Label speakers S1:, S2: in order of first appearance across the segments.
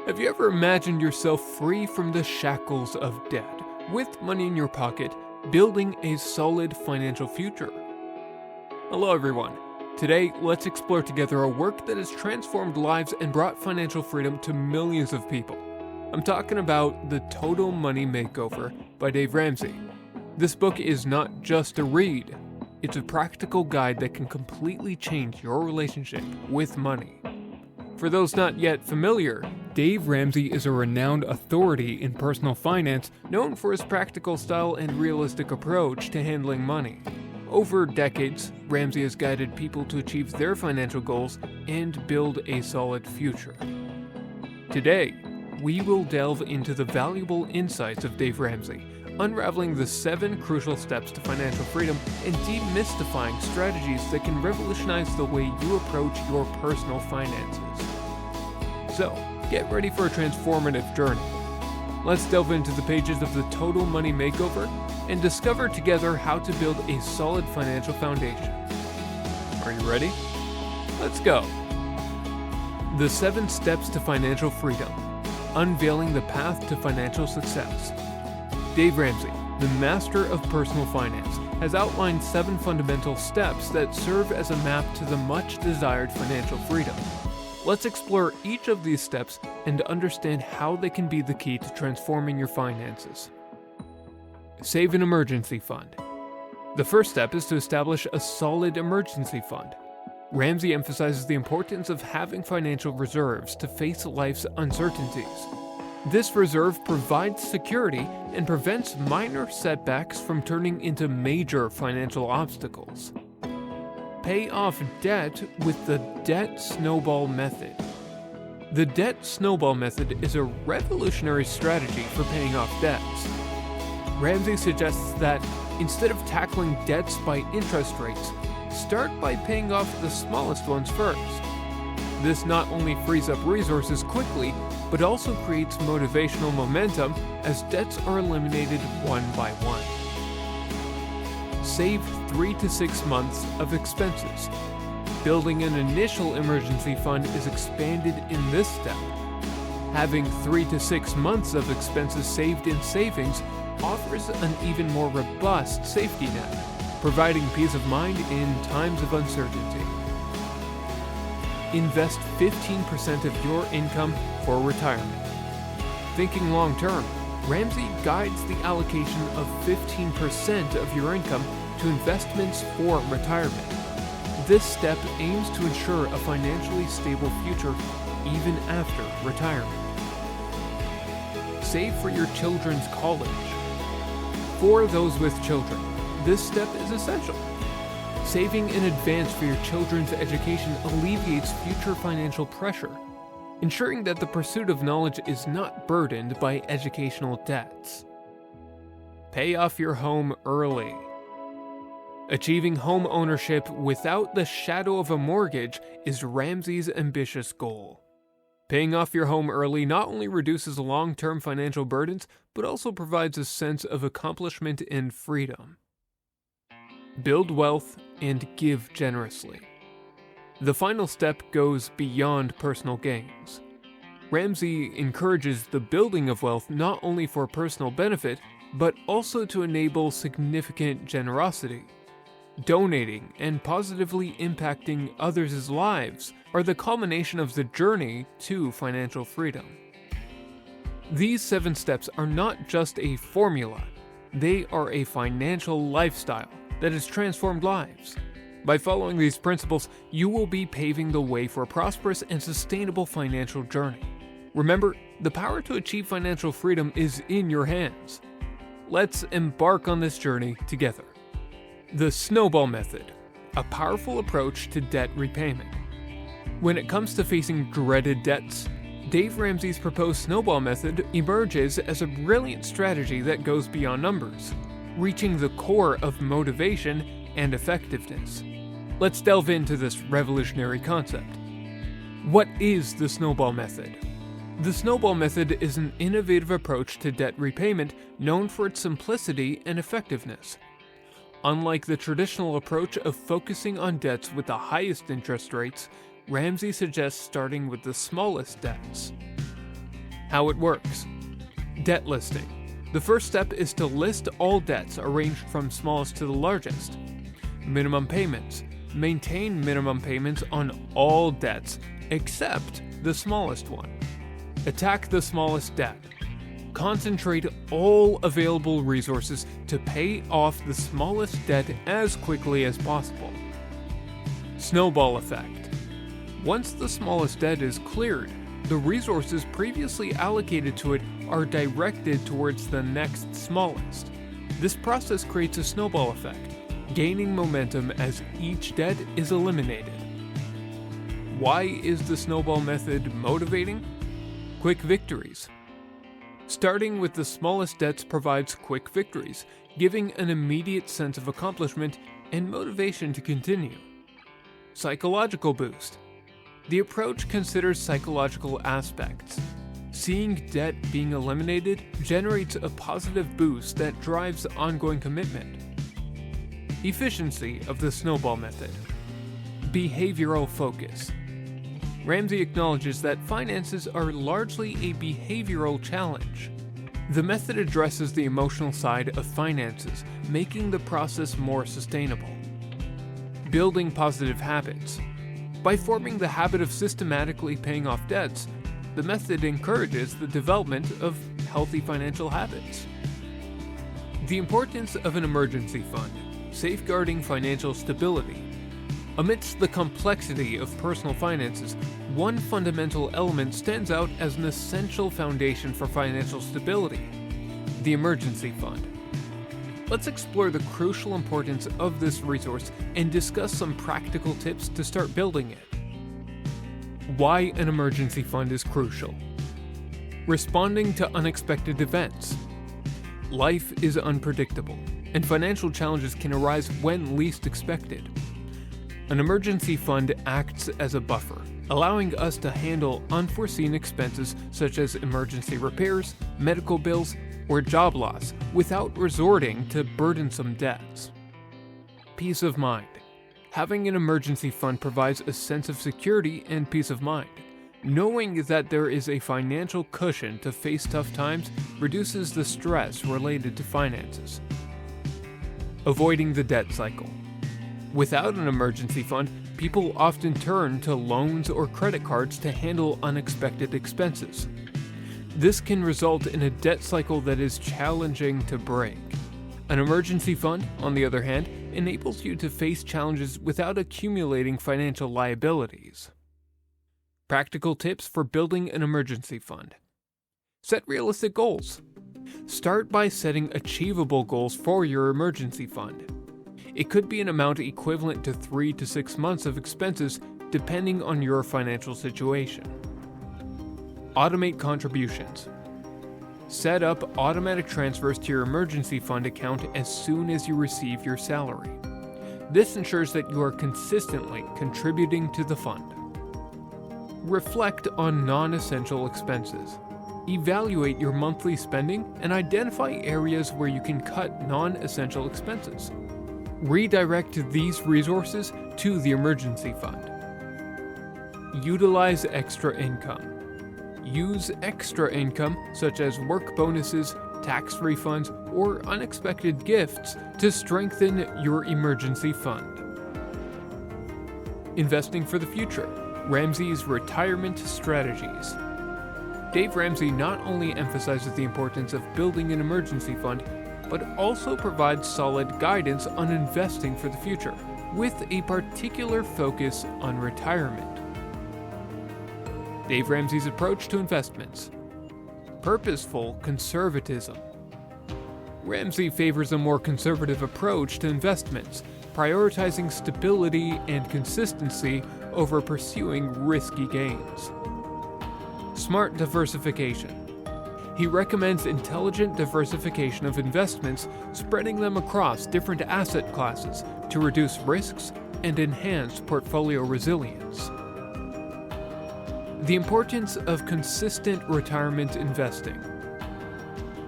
S1: Have you ever imagined yourself free from the shackles of debt, with money in your pocket, building a solid financial future? Hello everyone. Today, let's explore together a work that has transformed lives and brought financial freedom to millions of people. I'm talking about the Total Money Makeover by Dave Ramsey. This book is not just a read, it's a practical guide that can completely change your relationship with money. For those not yet familiar, Dave Ramsey is a renowned authority in personal finance, known for his practical style and realistic approach to handling money. Over decades, Ramsey has guided people to achieve their financial goals and build a solid future. Today, we will delve into the valuable insights of Dave Ramsey, unraveling the 7 crucial steps to financial freedom and demystifying strategies that can revolutionize the way you approach your personal finances. So, get ready for a transformative journey. Let's delve into the pages of the Total Money Makeover and discover together how to build a solid financial foundation. Are you ready? Let's go. The 7 steps to financial freedom. Unveiling the path to financial success. Dave Ramsey, the master of personal finance, has outlined 7 fundamental steps that serve as a map to the much desired financial freedom. Let's explore each of these steps and understand how they can be the key to transforming your finances. Save an emergency fund. The first step is to establish a solid emergency fund. Ramsey emphasizes the importance of having financial reserves to face life's uncertainties. This reserve provides security and prevents minor setbacks from turning into major financial obstacles. Pay off debt with the debt snowball method. The debt snowball method is a revolutionary strategy for paying off debts. Ramsey suggests that instead of tackling debts by interest rates, start by paying off the smallest ones first. This not only frees up resources quickly, but also creates motivational momentum as debts are eliminated one by one. Save 3 to 6 months of expenses. Building an initial emergency fund is expanded in this step. Having 3 to 6 months of expenses saved in savings offers an even more robust safety net, providing peace of mind in times of uncertainty. Invest 15% of your income for retirement. Thinking long term, Ramsey guides the allocation of 15% of your income to investments for retirement. This step aims to ensure a financially stable future even after retirement. Save for your children's college. For those with children, this step is essential. Saving in advance for your children's education alleviates future financial pressure, ensuring that the pursuit of knowledge is not burdened by educational debts. Pay off your home early. Achieving home ownership without the shadow of a mortgage is Ramsey's ambitious goal. Paying off your home early not only reduces long-term financial burdens, but also provides a sense of accomplishment and freedom. Build wealth and give generously. The final step goes beyond personal gains. Ramsey encourages the building of wealth not only for personal benefit, but also to enable significant generosity. Donating and positively impacting others' lives are the culmination of the journey to financial freedom. These 7 steps are not just a formula, they are a financial lifestyle that has transformed lives. By following these principles, you will be paving the way for a prosperous and sustainable financial journey. Remember, the power to achieve financial freedom is in your hands. Let's embark on this journey together. The snowball method, a powerful approach to debt repayment. When it comes to facing dreaded debts, Dave Ramsey's proposed snowball method emerges as a brilliant strategy that goes beyond numbers, reaching the core of motivation and effectiveness. Let's delve into this revolutionary concept. What is the snowball method? The snowball method is an innovative approach to debt repayment known for its simplicity and effectiveness. Unlike the traditional approach of focusing on debts with the highest interest rates, Ramsey suggests starting with the smallest debts. How it works. Debt listing. The first step is to list all debts arranged from smallest to the largest. Minimum payments. Maintain minimum payments on all debts except the smallest one. Attack the smallest debt. Concentrate all available resources to pay off the smallest debt as quickly as possible. Snowball effect. Once the smallest debt is cleared, the resources previously allocated to it are directed towards the next smallest. This process creates a snowball effect, gaining momentum as each debt is eliminated. Why is the snowball method motivating? Quick victories. Starting with the smallest debts provides quick victories, giving an immediate sense of accomplishment and motivation to continue. Psychological boost. The approach considers psychological aspects. Seeing debt being eliminated generates a positive boost that drives ongoing commitment. Efficiency of the snowball method. Behavioral focus. Ramsey acknowledges that finances are largely a behavioral challenge. The method addresses the emotional side of finances, making the process more sustainable. Building positive habits. By forming the habit of systematically paying off debts, the method encourages the development of healthy financial habits. The importance of an emergency fund, safeguarding financial stability. Amidst the complexity of personal finances, one fundamental element stands out as an essential foundation for financial stability: the emergency fund. Let's explore the crucial importance of this resource and discuss some practical tips to start building it. Why an emergency fund is crucial. Responding to unexpected events. Life is unpredictable, and financial challenges can arise when least expected. An emergency fund acts as a buffer, allowing us to handle unforeseen expenses such as emergency repairs, medical bills, or job loss without resorting to burdensome debts. Peace of mind. Having an emergency fund provides a sense of security and peace of mind. Knowing that there is a financial cushion to face tough times reduces the stress related to finances. Avoiding the debt cycle. Without an emergency fund, people often turn to loans or credit cards to handle unexpected expenses. This can result in a debt cycle that is challenging to break. An emergency fund, on the other hand, enables you to face challenges without accumulating financial liabilities. Practical tips for building an emergency fund. Set realistic goals. Start by setting achievable goals for your emergency fund. It could be an amount equivalent to 3 to 6 months of expenses depending on your financial situation. Automate contributions. Set up automatic transfers to your emergency fund account as soon as you receive your salary. This ensures that you are consistently contributing to the fund. Reflect on non-essential expenses. Evaluate your monthly spending and identify areas where you can cut non-essential expenses. Redirect these resources to the emergency fund. Utilize extra income. Use extra income, such as work bonuses, tax refunds, or unexpected gifts, to strengthen your emergency fund. Investing for the future. Ramsey's retirement strategies. Dave Ramsey not only emphasizes the importance of building an emergency fund, but also provides solid guidance on investing for the future, with a particular focus on retirement. Dave Ramsey's approach to investments. Purposeful conservatism. Ramsey favors a more conservative approach to investments, prioritizing stability and consistency over pursuing risky gains. Smart diversification. He recommends intelligent diversification of investments, spreading them across different asset classes to reduce risks and enhance portfolio resilience. The importance of consistent retirement investing.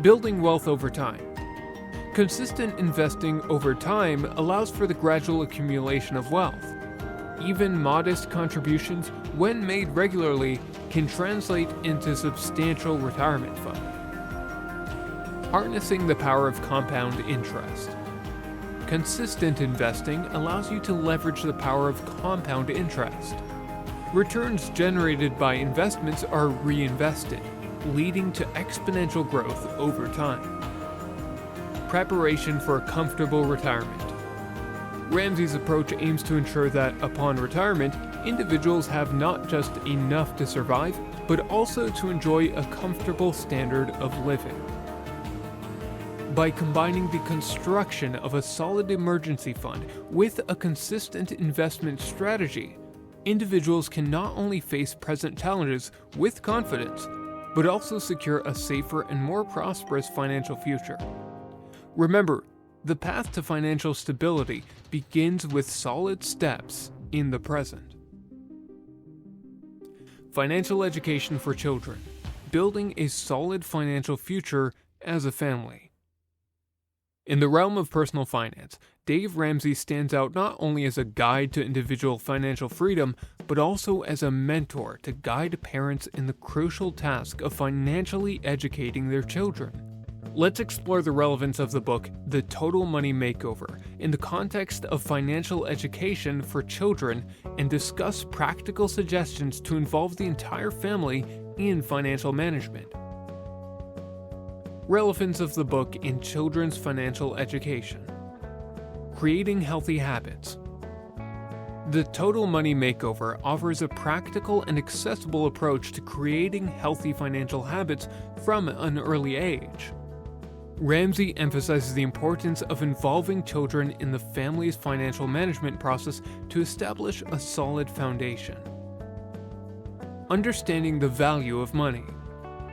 S1: Building wealth over time. Consistent investing over time allows for the gradual accumulation of wealth. even modest contributions, when made regularly, can translate into substantial retirement fund. Harnessing the power of compound interest. Consistent investing allows you to leverage the power of compound interest. Returns generated by investments are reinvested, leading to exponential growth over time. Preparation for a comfortable retirement. Ramsey's approach aims to ensure that, upon retirement, individuals have not just enough to survive, but also to enjoy a comfortable standard of living. By combining the construction of a solid emergency fund with a consistent investment strategy, individuals can not only face present challenges with confidence, but also secure a safer and more prosperous financial future. Remember, the path to financial stability begins with solid steps in the present. Financial education for children. Building a solid financial future as a family. In the realm of personal finance, Dave Ramsey stands out not only as a guide to individual financial freedom, but also as a mentor to guide parents in the crucial task of financially educating their children. Let's explore the relevance of the book, The Total Money Makeover, in the context of financial education for children and discuss practical suggestions to involve the entire family in financial management. Relevance of the book in children's financial education. Creating healthy habits. The Total Money Makeover offers a practical and accessible approach to creating healthy financial habits from an early age. Ramsey emphasizes the importance of involving children in the family's financial management process to establish a solid foundation. Understanding the value of money.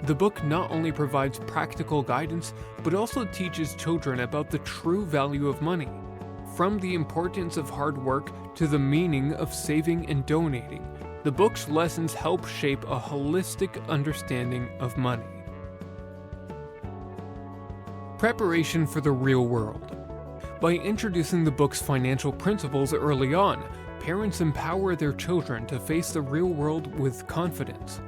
S1: The book not only provides practical guidance, but also teaches children about the true value of money, from the importance of hard work to the meaning of saving and donating. The book's lessons help shape a holistic understanding of money. Preparation for the real world. By introducing the book's financial principles early on, parents empower their children to face the real world with confidence.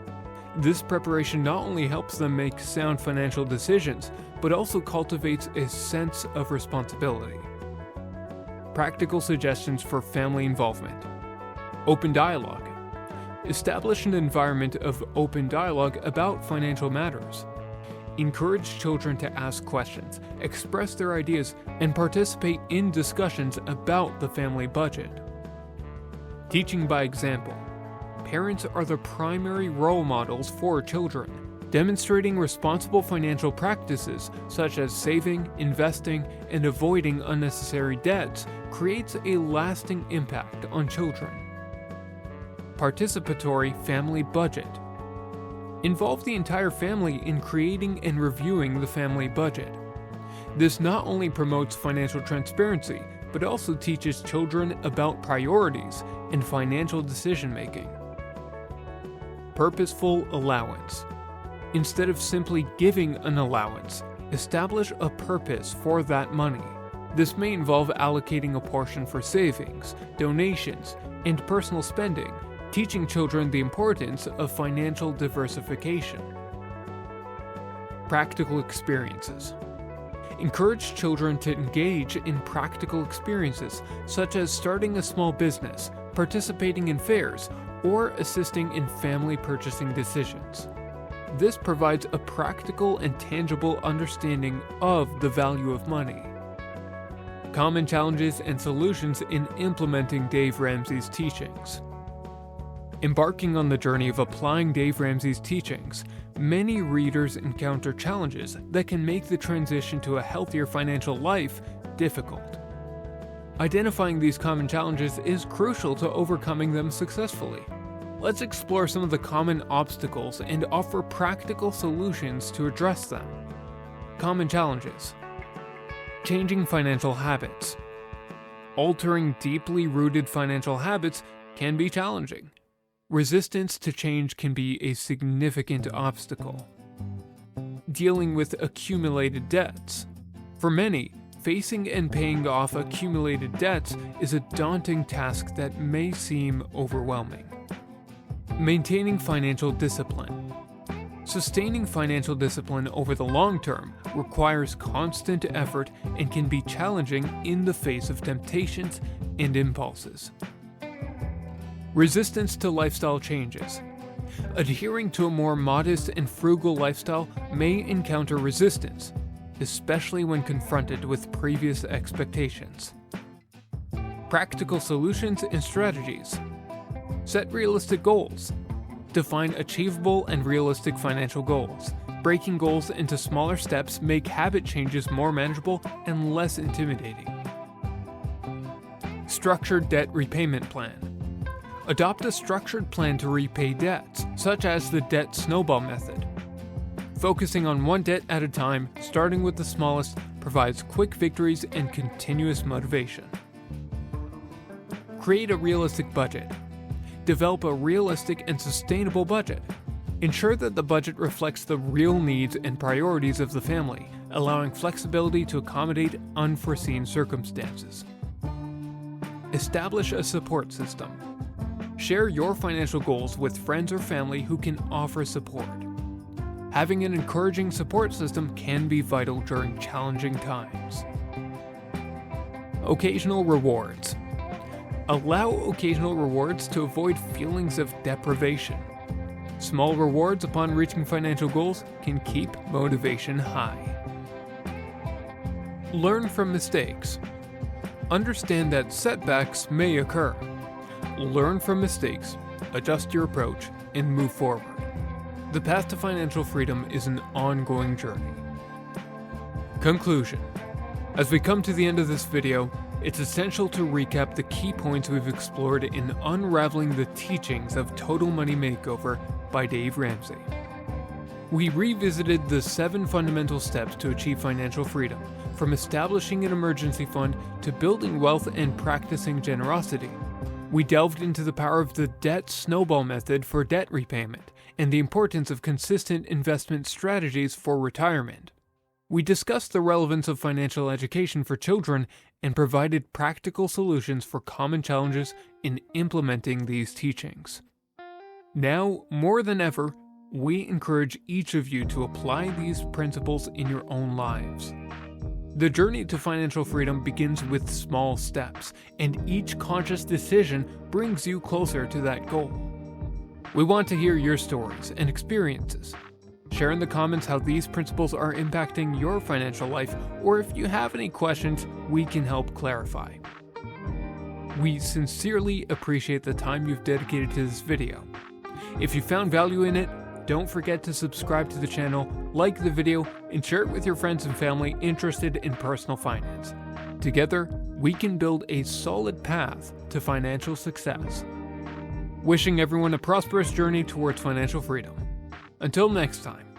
S1: This preparation not only helps them make sound financial decisions, but also cultivates a sense of responsibility. Practical suggestions for family involvement. Open dialogue. Establish an environment of open dialogue about financial matters. Encourage children to ask questions, express their ideas, and participate in discussions about the family budget. Teaching by example. Parents are the primary role models for children. Demonstrating responsible financial practices such as saving, investing, and avoiding unnecessary debts creates a lasting impact on children. Participatory family budget. Involve the entire family in creating and reviewing the family budget. This not only promotes financial transparency, but also teaches children about priorities and financial decision-making. Purposeful allowance. Instead of simply giving an allowance, establish a purpose for that money. This may involve allocating a portion for savings, donations, and personal spending, teaching children the importance of financial diversification. Practical experiences. Encourage children to engage in practical experiences, such as starting a small business, participating in fairs, or assisting in family purchasing decisions. This provides a practical and tangible understanding of the value of money. Common challenges and solutions in implementing Dave Ramsey's teachings. Embarking on the journey of applying Dave Ramsey's teachings, many readers encounter challenges that can make the transition to a healthier financial life difficult. Identifying these common challenges is crucial to overcoming them successfully. Let's explore some of the common obstacles and offer practical solutions to address them. Common challenges. Changing financial habits. Altering deeply rooted financial habits can be challenging. Resistance to change can be a significant obstacle. Dealing with accumulated debts. For many, facing and paying off accumulated debts is a daunting task that may seem overwhelming. Maintaining financial discipline. Sustaining financial discipline over the long term requires constant effort and can be challenging in the face of temptations and impulses. Resistance to lifestyle changes. Adhering to a more modest and frugal lifestyle may encounter resistance, especially when confronted with previous expectations. Practical solutions and strategies. Set realistic goals. Define achievable and realistic financial goals. Breaking goals into smaller steps make habit changes more manageable and less intimidating. Structured debt repayment plan. Adopt a structured plan to repay debts, such as the debt snowball method. Focusing on one debt at a time, starting with the smallest, provides quick victories and continuous motivation. Create a realistic budget. Develop a realistic and sustainable budget. Ensure that the budget reflects the real needs and priorities of the family, allowing flexibility to accommodate unforeseen circumstances. Establish a support system. Share your financial goals with friends or family who can offer support. Having an encouraging support system can be vital during challenging times. Occasional rewards. Allow occasional rewards to avoid feelings of deprivation. Small rewards upon reaching financial goals can keep motivation high. Learn from mistakes. Understand that setbacks may occur. Learn from mistakes, adjust your approach, and move forward. The path to financial freedom is an ongoing journey. Conclusion. As we come to the end of this video, it's essential to recap the key points we've explored in unraveling the teachings of Total Money Makeover by Dave Ramsey. We revisited the 7 fundamental steps to achieve financial freedom, from establishing an emergency fund to building wealth and practicing generosity. We delved into the power of the debt snowball method for debt repayment and the importance of consistent investment strategies for retirement. We discussed the relevance of financial education for children and provided practical solutions for common challenges in implementing these teachings. Now, more than ever, we encourage each of you to apply these principles in your own lives. The journey to financial freedom begins with small steps, and each conscious decision brings you closer to that goal. We want to hear your stories and experiences. Share in the comments how these principles are impacting your financial life, or if you have any questions, we can help clarify. We sincerely appreciate the time you've dedicated to this video. If you found value in it, don't forget to subscribe to the channel, like the video, and share it with your friends and family interested in personal finance. Together, we can build a solid path to financial success. Wishing everyone a prosperous journey towards financial freedom. Until next time.